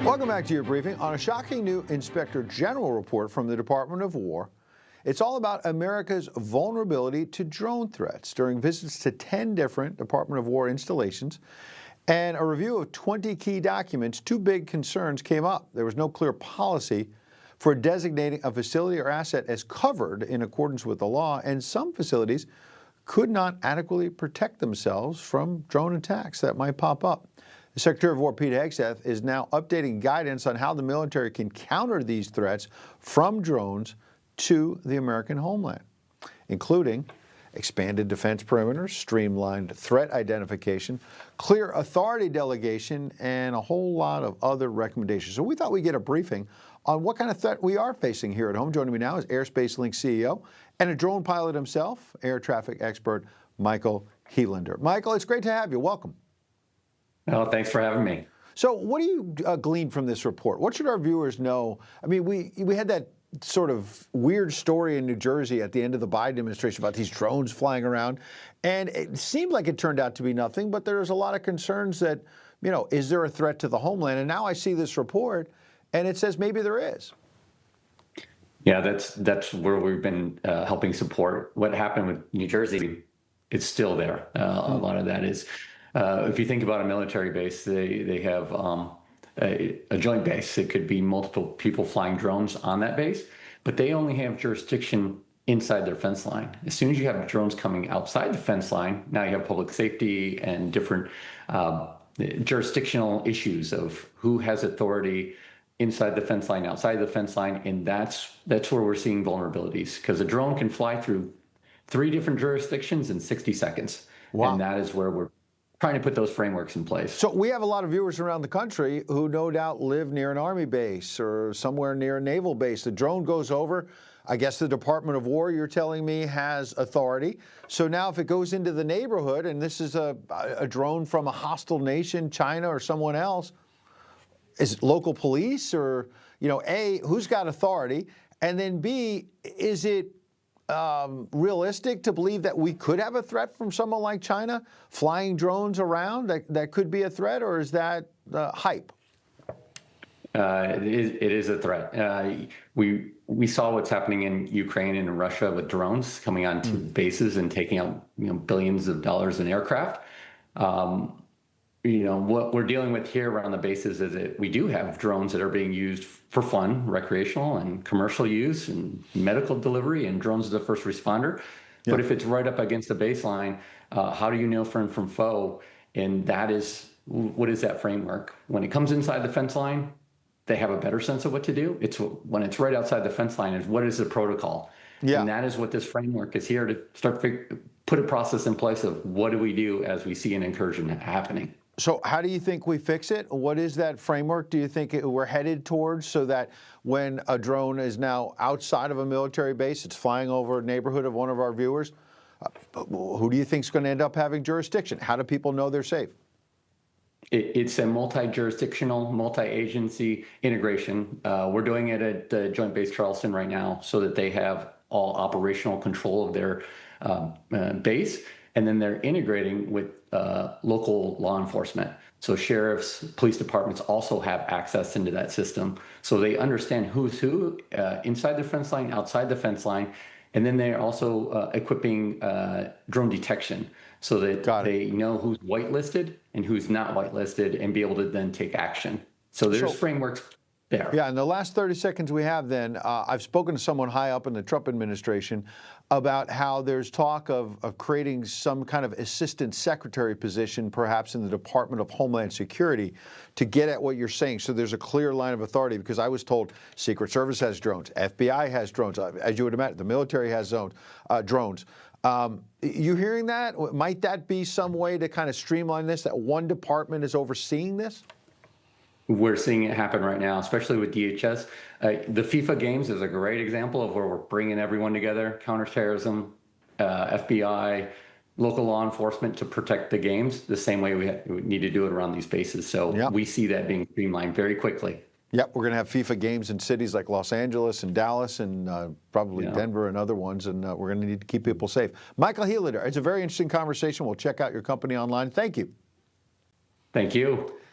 Welcome back to your briefing on a shocking new Inspector General report from the Department of War. It's all about America's vulnerability to drone threats during visits to 10 different Department of War installations and a review of 20 key documents. Two big concerns came up. There was no clear policy for designating a facility or asset as covered in accordance with the law, and some facilities could not adequately protect themselves from drone attacks that might pop up. The Secretary of War, Pete Hegseth, is now updating guidance on how the military can counter these threats from drones to the American homeland, including expanded defense perimeters, streamlined threat identification, clear authority delegation, and a whole lot of other recommendations. So we thought we'd get a briefing on what kind of threat we are facing here at home. Joining me now is Airspace Link CEO and a drone pilot himself, air traffic expert Michael Healander. Michael, it's great to have you. Welcome. Oh, thanks for having me. So what do you glean from this report? What should our viewers know? I mean, we had that sort of weird story in New Jersey at the end of the Biden administration about these drones flying around, and it seemed like it turned out to be nothing, but there's a lot of concerns that, you know, is there a threat to the homeland? And now I see this report, and it says maybe there is. Yeah, that's where we've been helping support. What happened with New Jersey, it's still there. A lot of that is, if you think about a military base, they have a joint base. It could be multiple people flying drones on that base, but they only have jurisdiction inside their fence line. As soon as you have drones coming outside the fence line, now you have public safety and different jurisdictional issues of who has authority inside the fence line, outside the fence line, and that's where we're seeing vulnerabilities, because a drone can fly through 3 different jurisdictions in 60 seconds. Wow. And that is where we're trying to put those frameworks in place. So we have a lot of viewers around the country who no doubt live near an Army base or somewhere near a naval base. The drone goes over. I guess the Department of War, you're telling me, has authority. So now if it goes into the neighborhood and this is a drone from a hostile nation, China or someone else, is it local police or, you know, A, who's got authority? And then B, is it realistic to believe that we could have a threat from someone like China flying drones around that could be a threat, or is that hype? It is a threat. We saw what's happening in Ukraine and Russia with drones coming onto bases and taking out billions of dollars in aircraft. What we're dealing with here around the bases is that we do have drones that are being used for fun, recreational and commercial use and medical delivery, and drones as a first responder. Yeah. But if it's right up against the baseline, how do you know friend from foe? And that is, what is that framework? When it comes inside the fence line, they have a better sense of what to do. It's when it's right outside the fence line is what is the protocol? Yeah. And that is what this framework is here to start put a process in place of what do we do as we see an incursion happening. So how do you think we fix it? What is that framework do you think we're headed towards, so that when a drone is now outside of a military base, it's flying over a neighborhood of one of our viewers, who do you think is going to end up having jurisdiction? How do people know they're safe? It's a multi-jurisdictional, multi-agency integration. We're doing it at the Joint Base Charleston right now so that they have all operational control of their base. And then they're integrating with local law enforcement. So sheriffs, police departments also have access into that system. So they understand who's who inside the fence line, outside the fence line. And then they're also equipping drone detection so that they know who's whitelisted and who's not whitelisted and be able to then take action. So there's frameworks there. Yeah, in the last 30 seconds we have then, I've spoken to someone high up in the Trump administration about how there's talk of creating some kind of assistant secretary position, perhaps in the Department of Homeland Security, to get at what you're saying. So there's a clear line of authority, because I was told Secret Service has drones, FBI has drones, as you would imagine, the military has drones. You hearing that? Might that be some way to kind of streamline this, that one department is overseeing this? We're seeing it happen right now, especially with DHS. The FIFA games is a great example of where we're bringing everyone together, counterterrorism, FBI, local law enforcement, to protect the games the same way we need to do it around these bases. So we see that being streamlined very quickly. Yep, we're going to have FIFA games in cities like Los Angeles and Dallas and probably Denver and other ones, and we're going to need to keep people safe. Michael Healander, it's a very interesting conversation. We'll check out your company online. Thank you. Thank you.